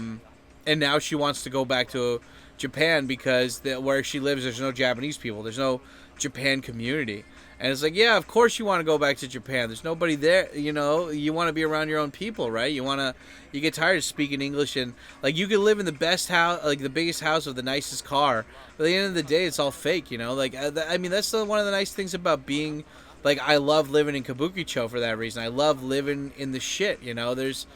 she wants to go back to Japan because where she lives, there's no Japanese people. There's no Japan community. And it's like, yeah, of course you want to go back to Japan. There's nobody there, you know. You want to be around your own people, right? You get tired of speaking English, and like you could live in the best house, like the biggest house with the nicest car. But at the end of the day, it's all fake, you know. Like I mean, that's one of the nice things about being, like, I love living in Kabukicho for that reason. I love living in the shit, you know. There's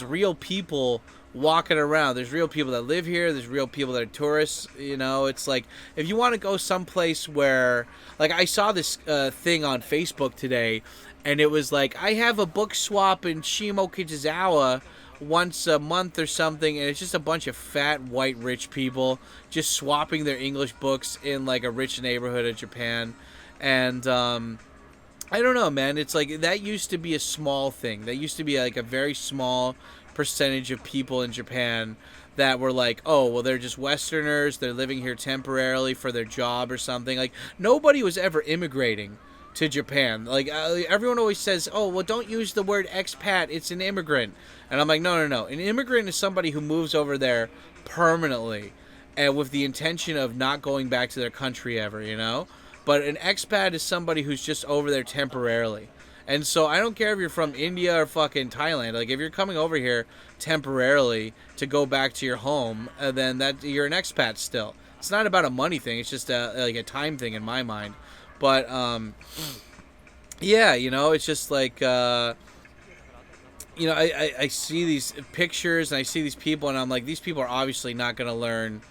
real people walking around. There's real people that live here. There's real people that are tourists. You know, it's like if you want to go someplace where, like, I saw this thing on Facebook today, and it was like, I have a book swap in Shimokizawa once a month or something, and it's just a bunch of fat white rich people just swapping their English books in like a rich neighborhood of Japan. And I don't know, man. It's like that used to be a small thing. That used to be like a very small percentage of people in Japan that were like, oh, well, they're just Westerners. They're living here temporarily for their job or something. Like, nobody was ever immigrating to Japan. Like, everyone always says, oh, well, don't use the word expat. It's an immigrant. And I'm like, no. An immigrant is somebody who moves over there permanently and with the intention of not going back to their country ever, you know? But an expat is somebody who's just over there temporarily. And so I don't care if you're from India or fucking Thailand. Like, if you're coming over here temporarily to go back to your home, then that you're an expat still. It's not about a money thing. It's just like a time thing in my mind. But yeah, you know, it's just like you know, I see these pictures and I see these people and I'm like, these people are obviously not going to learn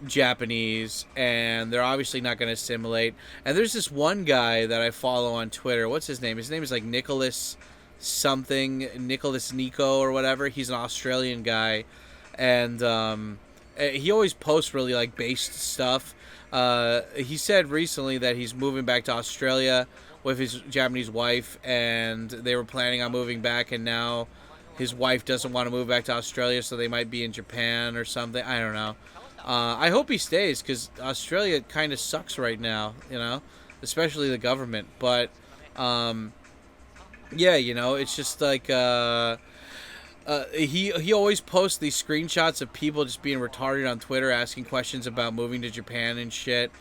Japanese and they're obviously not going to assimilate. And there's this one guy that I follow on Twitter. What's his name? His name is like Nicholas something, Nicholas Nico or whatever. He's an Australian guy, and he always posts really like based stuff. He said recently that he's moving back to Australia with his Japanese wife, and they were planning on moving back, and now his wife doesn't want to move back to Australia, so they might be in Japan or something. I don't know. I hope he stays, because Australia kind of sucks right now, you know, especially the government. But yeah, you know, it's just like he always posts these screenshots of people just being retarded on Twitter, asking questions about moving to Japan and shit.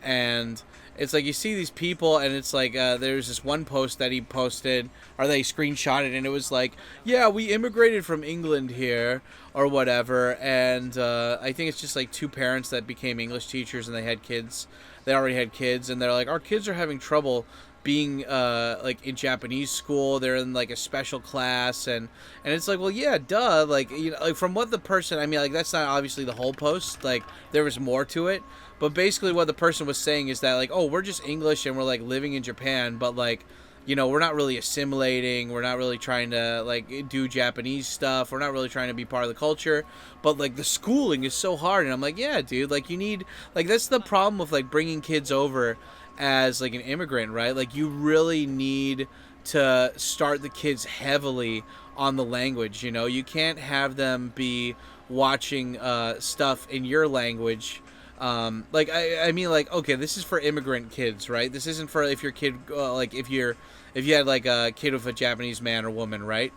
And it's like you see these people, and it's like there's this one post that he posted, or they screenshotted, and it was like, yeah, we immigrated from England here, or whatever. And I think it's just like two parents that became English teachers, and they had kids. They already had kids, and they're like, our kids are having trouble being like in Japanese school. They're in like a special class, and it's like, well, yeah, duh. Like, you know, like from what the person, I mean, like that's not obviously the whole post. Like there was more to it, but basically what the person was saying is that like, oh, we're just English and we're like living in Japan, but like, you know, we're not really assimilating. We're not really trying to like do Japanese stuff. We're not really trying to be part of the culture, but like the schooling is so hard. And I'm like, yeah, dude, like you need, like that's the problem with like bringing kids over as like an immigrant, right? Like you really need to start the kids heavily on the language. You know, you can't have them be watching stuff in your language. Like I mean, like, okay, this is for immigrant kids, right? This isn't for if your kid like if you had like a kid with a Japanese man or woman, right?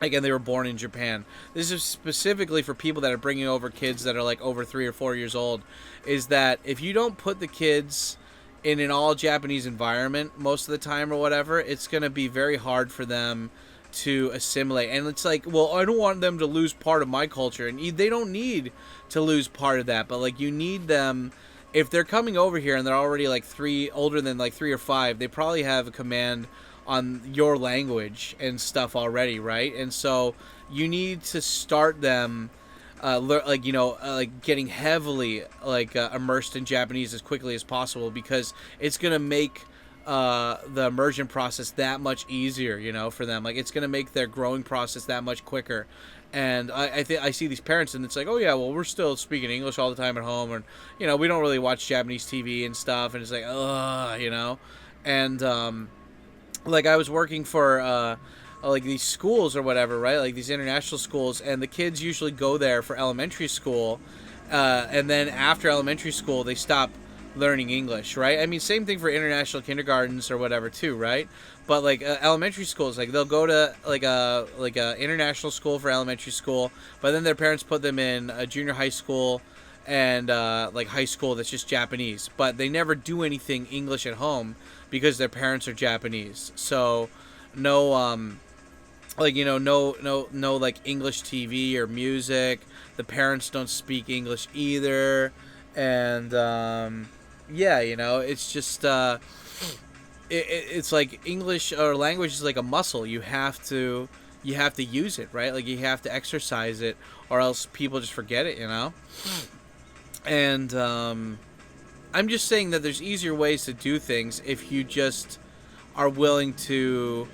Again, they were born in Japan. This is specifically for people that are bringing over kids that are like over 3 or 4 years old. Is that if you don't put the kids in an all Japanese environment most of the time or whatever, it's going to be very hard for them to assimilate. And it's like, well, I don't want them to lose part of my culture, and they don't need to lose part of that, but like you need them, if they're coming over here and they're already like older than like 3 or 5, they probably have a command on your language and stuff already, right? And so you need to start them like, you know, like getting heavily like immersed in Japanese as quickly as possible, because it's gonna make the immersion process that much easier, you know, for them. Like it's gonna make their growing process that much quicker. And I think I see these parents, and it's like, oh yeah, well, we're still speaking English all the time at home, and you know, we don't really watch Japanese TV and stuff, and it's like, ugh, you know. And like I was working for like these schools or whatever, right? Like these international schools, and the kids usually go there for elementary school, and then after elementary school they stop learning English, right? I mean, same thing for international kindergartens or whatever too, right? But like elementary schools, like they'll go to like a international school for elementary school, but then their parents put them in a junior high school and like high school that's just Japanese, but they never do anything English at home because their parents are Japanese. So no like, you know, no like English TV or music. The parents don't speak English either. And yeah, you know, it's just it's like English or language is like a muscle. You have to use it, right? Like you have to exercise it, or else people just forget it, you know. And I'm just saying that there's easier ways to do things if you just are willing to,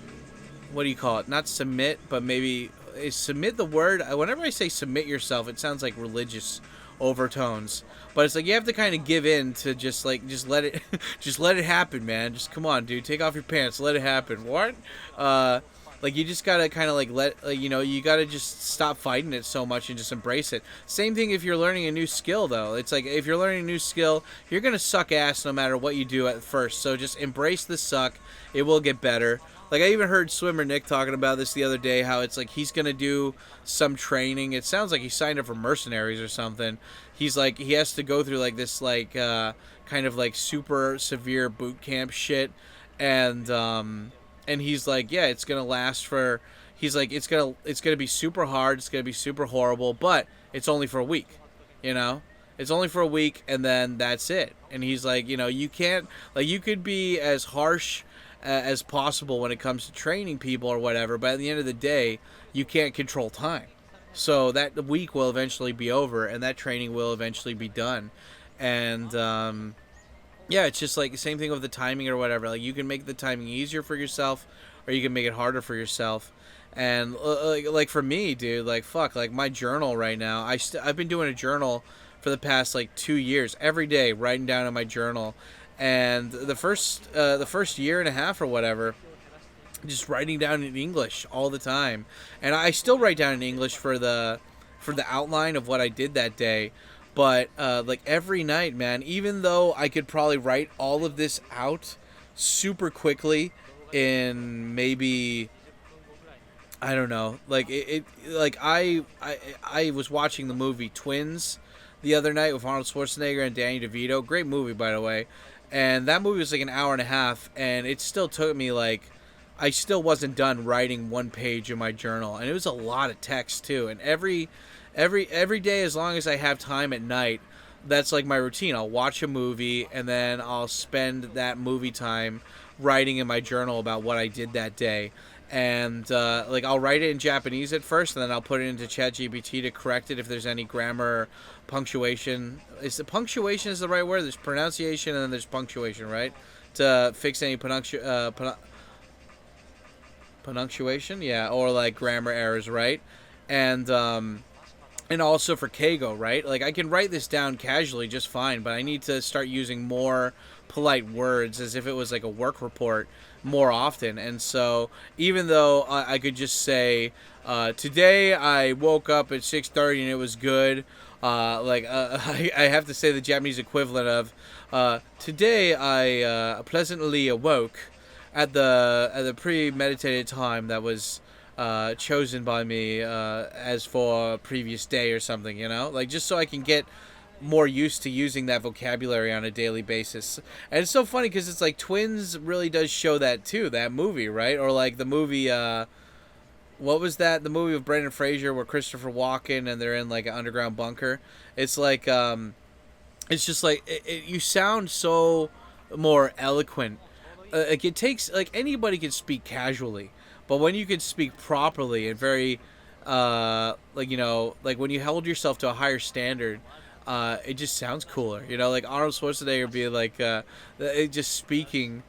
what do you call it? Not submit, but maybe is submit the word. Whenever I say submit yourself, it sounds like religious overtones, but it's like you have to kind of give in to just let it just let it happen, man. Just come on, dude, take off your pants, let it happen. What? Like you just gotta kind of like you know, you gotta just stop fighting it so much and just embrace it. Same thing if you're learning a new skill, though. It's like if you're learning a new skill, you're gonna suck ass no matter what you do at first, so just embrace the suck. It will get better. Like, I even heard Swimmer Nick talking about this the other day, how it's like he's going to do some training. It sounds like he signed up for mercenaries or something. He's like, he has to go through like this like kind of like super severe boot camp shit. And And he's like, yeah, it's gonna last for. He's like, it's gonna be super hard. It's gonna be super horrible, but it's only for a week, you know. It's only for a week, and then that's it. And he's like, you can't, like, you could be as harsh as possible when it comes to training people or whatever, but at the end of the day, you can't control time. So that week will eventually be over, and that training will eventually be done. And yeah, it's just like the same thing with the timing or whatever. Like, you can make the timing easier for yourself, or you can make it harder for yourself. And like for me, dude, like, fuck, like my journal right now. I've been doing a journal for the past like 2 years, every day writing down in my journal. And the first year and a half or whatever, just writing down in English all the time. And I still write down in English for the outline of what I did that day. But like every night, man, even though I could probably write all of this out super quickly in maybe, I don't know, like I was watching the movie Twins the other night with Arnold Schwarzenegger and Danny DeVito. Great movie, by the way. And that movie was like an hour and a half, and it still took me like, I still wasn't done writing one page in my journal, and it was a lot of text too. And every day, as long as I have time at night, that's like my routine. I'll watch a movie, and then I'll spend that movie time writing in my journal about what I did that day. And like, I'll write it in Japanese at first, and then I'll put it into ChatGPT to correct it if there's any grammar or punctuation. Is the punctuation is the right word? There's pronunciation, and then there's punctuation, right? To fix any punctuation, yeah, or like grammar errors, right? And also for Keigo, right? Like, I can write this down casually just fine, but I need to start using more polite words as if it was like a work report more often. And so even though I could just say, today I woke up at 6:30 and it was good, I have to say the Japanese equivalent of, today I pleasantly awoke at the premeditated time that was chosen by me as for a previous day or something, like, just so I can get more used to using that vocabulary on a daily basis. And it's so funny because it's like Twins really does show that too, that movie, right? Or like the movie, what was that? The movie with Brendan Fraser where Christopher Walken and they're in like an underground bunker. It's like, it's just like, you sound so more eloquent. Like, it takes, like, anybody can speak casually, but when you can speak properly and very, like, like when you hold yourself to a higher standard, it just sounds cooler, like Arnold Schwarzenegger be like, just speaking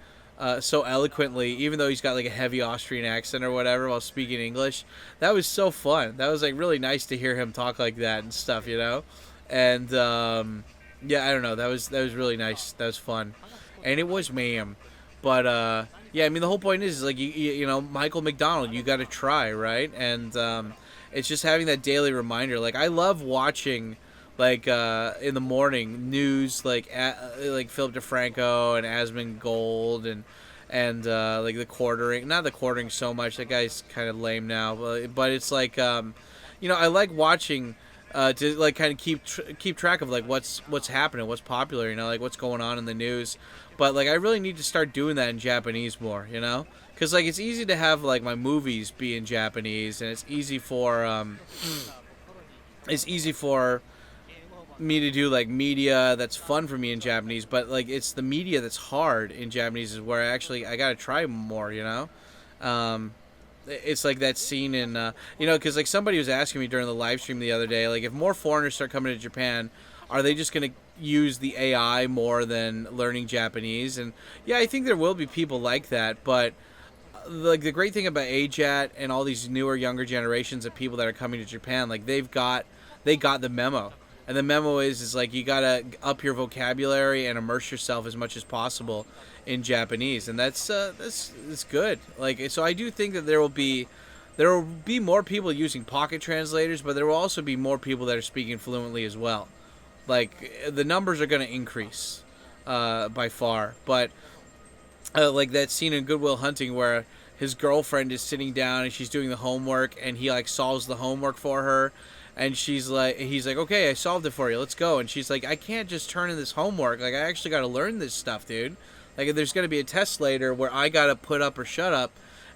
so eloquently, even though he's got like a heavy Austrian accent or whatever while speaking English. That was so fun. That was like really nice to hear him talk like that and stuff, and yeah, I don't know, that was really nice. That was fun, and it was ma'am. But yeah, I mean, the whole point is like, Michael McDonald, you got to try, right? And it's just having that daily reminder. Like, I love watching, like, in the morning news, like Philip DeFranco and Asmongold and like the quartering. Not the quartering so much. That guy's kind of lame now. But it's like, I like watching to like kind of keep track of like what's happening, what's popular, like what's going on in the news. But like, I really need to start doing that in Japanese more, because like, it's easy to have like my movies be in Japanese, and it's easy for me to do like media that's fun for me in Japanese. But like, it's the media that's hard in Japanese is where I gotta try more, It's like that scene in, because like somebody was asking me during the live stream the other day, like, if more foreigners start coming to Japan, are they just going to use the AI more than learning Japanese? And yeah, I think there will be people like that, but like the great thing about ADVJapan and all these newer, younger generations of people that are coming to Japan, like they got the memo. And the memo is like, you gotta up your vocabulary and immerse yourself as much as possible in Japanese, and that's good. Like, so I do think that there will be more people using pocket translators, but there will also be more people that are speaking fluently as well. Like, the numbers are going to increase by far. But like that scene in Good Will Hunting where his girlfriend is sitting down and she's doing the homework, and he like solves the homework for her. And he's like, okay, I solved it for you. Let's go. And she's like, I can't just turn in this homework. Like, I actually got to learn this stuff, dude. Like, there's going to be a test later where I got to put up or shut up.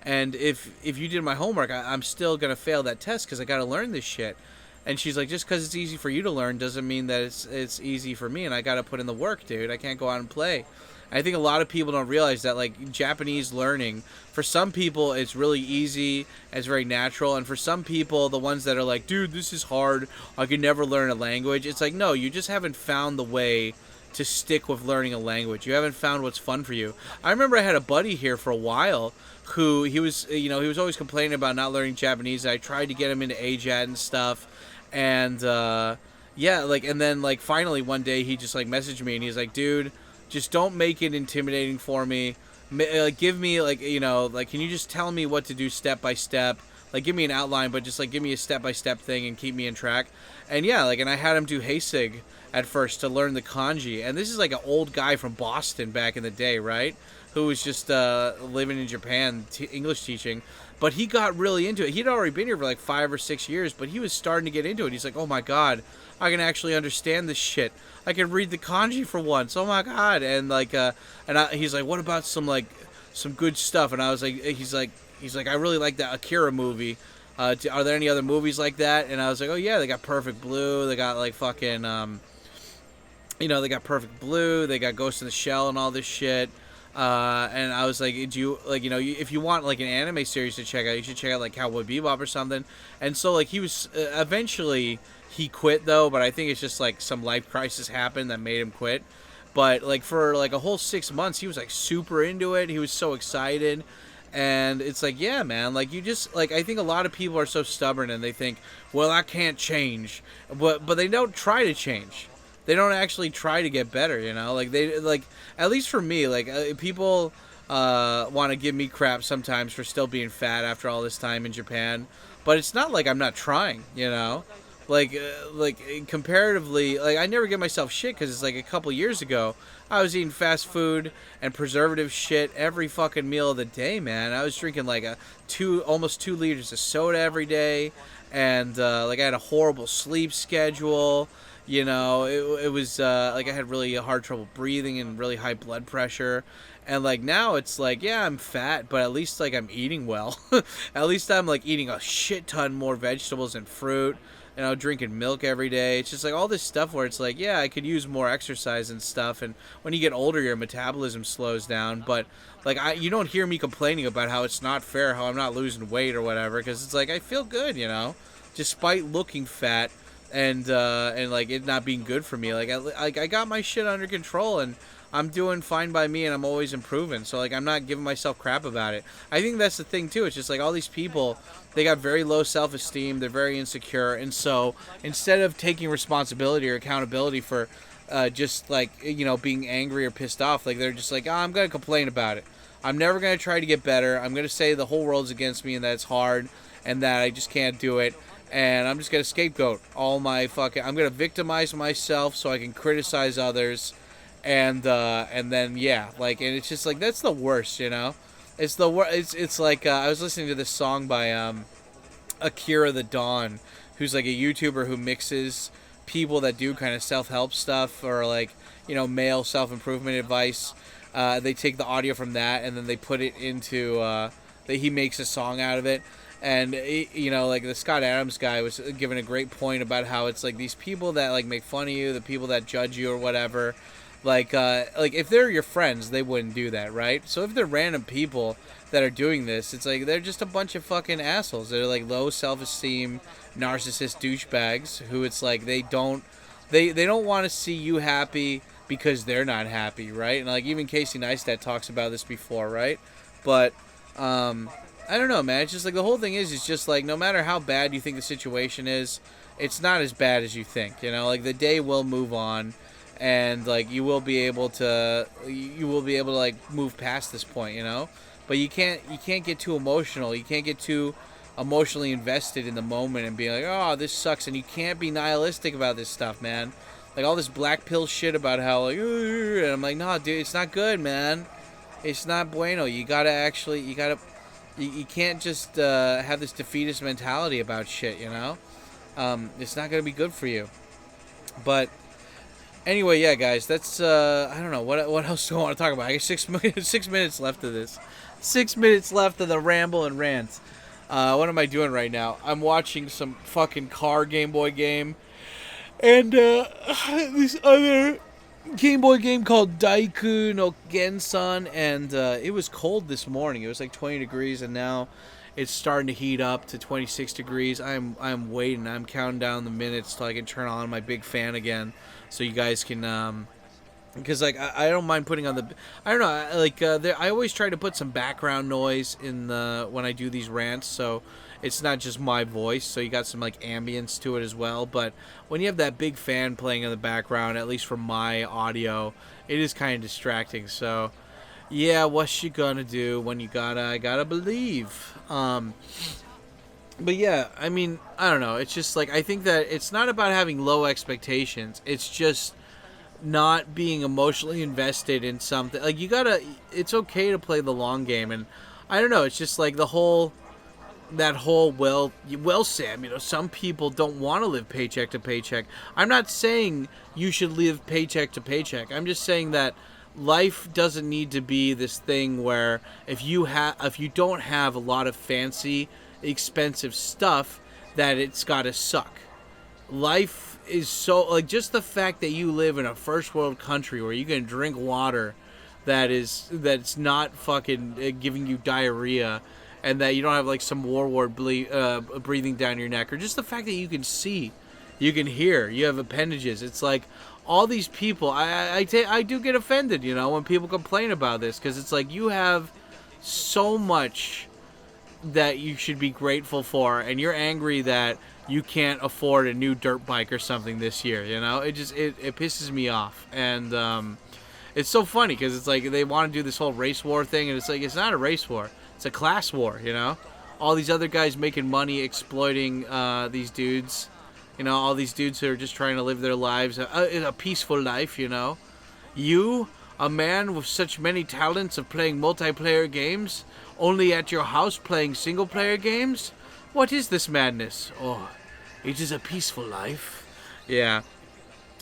And if you did my homework, I'm still gonna fail that test because I gotta learn this shit. And she's like, just because it's easy for you to learn doesn't mean that it's easy for me, and I gotta put in the work, dude. I can't go out and play. I think a lot of people don't realize that, like, Japanese learning, for some people, it's really easy, it's very natural, and for some people, the ones that are like, dude, this is hard, I could never learn a language, it's like, no, you just haven't found the way to stick with learning a language. You haven't found what's fun for you. I remember I had a buddy here for a while who he was always complaining about not learning Japanese, and I tried to get him into ADVJapan and stuff, and, yeah, like, and then, like, finally one day he just, like, messaged me, and he's like, dude, just don't make it intimidating for me. Like, give me, like, like, can you just tell me what to do step by step? Like, give me an outline, but just, like, give me a step-by-step thing and keep me in track. And, yeah, like, and I had him do Heisig at first to learn the kanji. And this is, like, an old guy from Boston back in the day, right? Who was just living in Japan, English teaching. But he got really into it. He'd already been here for, like, 5 or 6 years, but he was starting to get into it. He's like, oh, my God, I can actually understand this shit. I can read the kanji for once. Oh, my God. And, like, he's like, what about some good stuff? And I was like, he's like, I really like that Akira movie. Are there any other movies like that? And I was like, oh yeah, they got Perfect Blue. They got like fucking, they got Perfect Blue. They got Ghost in the Shell and all this shit. And I was like, do you like, if you want like an anime series to check out, you should check out like Cowboy Bebop or something. And so like he was eventually he quit though, but I think it's just like some life crisis happened that made him quit. But like for like a whole 6 months, he was like super into it. He was so excited. And it's like, yeah, man, like, you just, like, I think a lot of people are so stubborn and they think, well, I can't change. But they don't try to change. They don't actually try to get better, Like, they, like, at least for me, like, people want to give me crap sometimes for still being fat after all this time in Japan. But it's not like I'm not trying, Like, comparatively, like, I never give myself shit because it's like a couple years ago, I was eating fast food and preservative shit every fucking meal of the day, man. I was drinking like almost 2 liters of soda every day, and like I had a horrible sleep schedule. It was like I had really hard trouble breathing and really high blood pressure. And like now it's like, yeah, I'm fat, but at least like I'm eating well. At least I'm like eating a shit ton more vegetables and fruit. Drinking milk every day. It's just like all this stuff where it's like, yeah, I could use more exercise and stuff. And when you get older, your metabolism slows down. But like, you don't hear me complaining about how it's not fair, how I'm not losing weight or whatever, because it's like I feel good, despite looking fat and like it not being good for me. Like I got my shit under control and I'm doing fine by me, and I'm always improving. So like I'm not giving myself crap about it. I think that's the thing too. It's just like all these people, they got very low self-esteem. They're very insecure, and so instead of taking responsibility or accountability for just like being angry or pissed off, like they're just like, oh, I'm gonna complain about it. I'm never gonna try to get better. I'm gonna say the whole world's against me and that it's hard and that I just can't do it. And I'm just gonna scapegoat all my I'm gonna victimize myself so I can criticize others. And then yeah, like, and it's just like that's the worst, It's the worst. It's like I was listening to this song by Akira the Dawn, who's like a YouTuber who mixes people that do kind of self-help stuff or like male self-improvement advice. They take the audio from that and then they put it into he makes a song out of it. And like the Scott Adams guy was giving a great point about how it's like these people that like make fun of you, the people that judge you or whatever. Like if they're your friends, they wouldn't do that, right? So if they're random people that are doing this, it's like they're just a bunch of fucking assholes. They're like low self-esteem, narcissist douchebags who it's like they don't want to see you happy because they're not happy, right? And like even Casey Neistat talks about this before, right? But I don't know, man. It's just like the whole thing is just like no matter how bad you think the situation is, it's not as bad as you think. Like the day will move on. And like you will be able to like move past this point, but you can't get too emotional. You can't get too emotionally invested in the moment and be like, oh, this sucks. And you can't be nihilistic about this stuff, man. Like all this black pill shit about how like, and I'm like, no, dude, it's not good, man. It's not bueno. You can't just have this defeatist mentality about shit, It's not gonna be good for you. But anyway, yeah, guys, that's I don't know what else do I want to talk about. I got 6 minutes left of this, 6 minutes left of the ramble and rants. What am I doing right now? I'm watching some fucking car Game Boy game. And this other Game Boy game called Daiku no Gensan. And it was cold this morning. It was like 20 degrees. And now it's starting to heat up to 26 degrees. I'm waiting. I'm counting down the minutes till I can turn on my big fan again. So you guys can... because like I don't mind putting on the, I don't know, like I always try to put some background noise in the when I do these rants, so it's not just my voice, so you got some like ambience to it as well. But when you have that big fan playing in the background, at least for my audio, it is kind of distracting. So yeah, what's you gonna do when you gotta believe. But yeah, I mean, I don't know. It's just like I think that it's not about having low expectations. It's just not being emotionally invested in something. Like it's okay to play the long game. And I don't know, it's just like well Sam, some people don't want to live paycheck to paycheck. I'm not saying you should live paycheck to paycheck. I'm just saying that life doesn't need to be this thing where if you don't have a lot of fancy expensive stuff, that it's gotta suck. Life is so, like, just the fact that you live in a first world country where you can drink water that's not fucking giving you diarrhea, and that you don't have like some warlord breathing down your neck, or just the fact that you can see, you can hear, you have appendages. It's like all these people. I do get offended, when people complain about this, because it's like you have so much that you should be grateful for, and you're angry that you can't afford a new dirt bike or something this year. It pisses me off. And it's so funny because it's like they want to do this whole race war thing, and it's like it's not a race war, it's a class war. All these other guys making money exploiting these dudes, all these dudes who are just trying to live their lives a peaceful life. You, a man with such many talents of playing multiplayer games, only at your house playing single player games? What is this madness? Oh, it is a peaceful life. Yeah.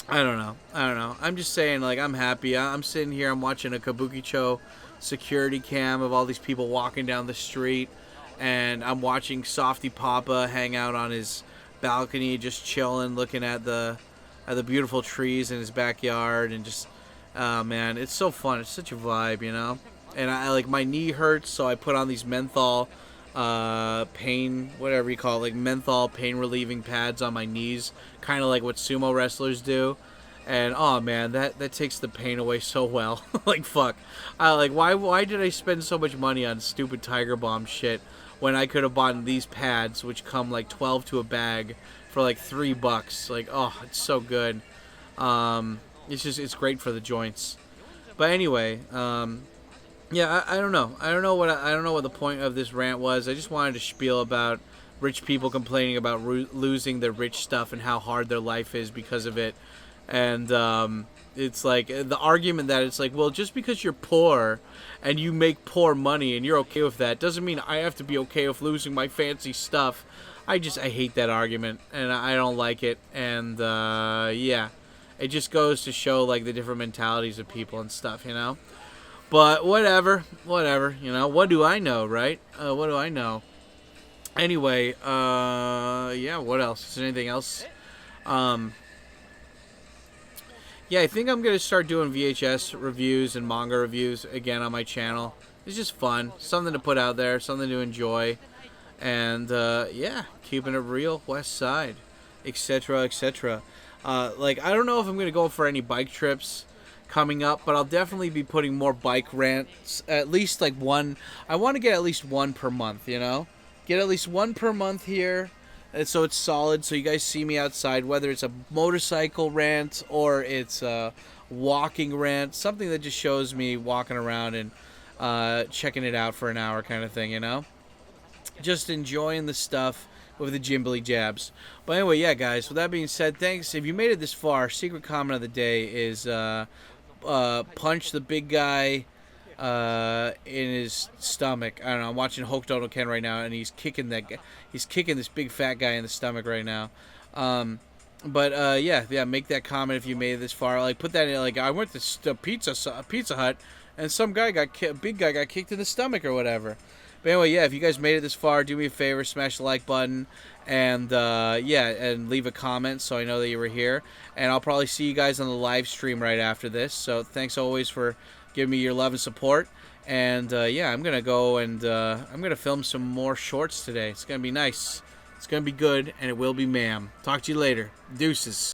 I don't know. I'm just saying, like, I'm happy. I'm sitting here, I'm watching a Kabukicho security cam of all these people walking down the street, and I'm watching Softy Papa hang out on his balcony, just chilling, looking at the beautiful trees in his backyard, and just, man, it's so fun. It's such a vibe, And I like, my knee hurts, so I put on these menthol pain, whatever you call it, like menthol pain relieving pads on my knees, kind of like what sumo wrestlers do. And oh man, that takes the pain away so well. Like fuck, why did I spend so much money on stupid Tiger Bomb shit when I could have bought these pads, which come like 12 to a bag for like $3? Like, oh, it's so good. It's great for the joints. But anyway, yeah, I don't know. I don't know what the point of this rant was. I just wanted to spiel about rich people complaining about losing their rich stuff and how hard their life is because of it. And it's like the argument that it's like, well, just because you're poor and you make poor money and you're okay with that doesn't mean I have to be okay with losing my fancy stuff. I hate that argument, and I don't like it. And yeah, it just goes to show like the different mentalities of people and stuff, But whatever, what do I know, right? What do I know? Anyway, yeah, what else? Is there anything else? Yeah, I think I'm going to start doing VHS reviews and manga reviews again on my channel. It's just fun, something to put out there, something to enjoy. And, yeah, keeping it real, West Side, etc., etc. Like, I don't know if I'm going to go for any bike trips coming up, but I'll definitely be putting more bike rants, at least like one. I want to get at least one per month, get at least one per month here, and so it's solid, so you guys see me outside, whether it's a motorcycle rant or it's a walking rant, something that just shows me walking around and checking it out for an hour kind of thing, just enjoying the stuff with the jimbly jabs. But anyway, yeah, guys, with that being said, thanks. If you made it this far, secret comment of the day is punch the big guy in his stomach. I don't know. I'm watching Hokuto no Ken right now, and he's kicking that guy. He's kicking this big fat guy in the stomach right now. But yeah, make that comment if you made it this far. Like, put that in. Like, I went to Pizza Hut, and some guy big guy got kicked in the stomach or whatever. But anyway, yeah, if you guys made it this far, do me a favor, smash the like button, and and leave a comment so I know that you were here. And I'll probably see you guys on the live stream right after this. So thanks always for giving me your love and support. And I'm gonna go and I'm gonna film some more shorts today. It's gonna be nice. It's gonna be good, and it will be ma'am. Talk to you later. Deuces.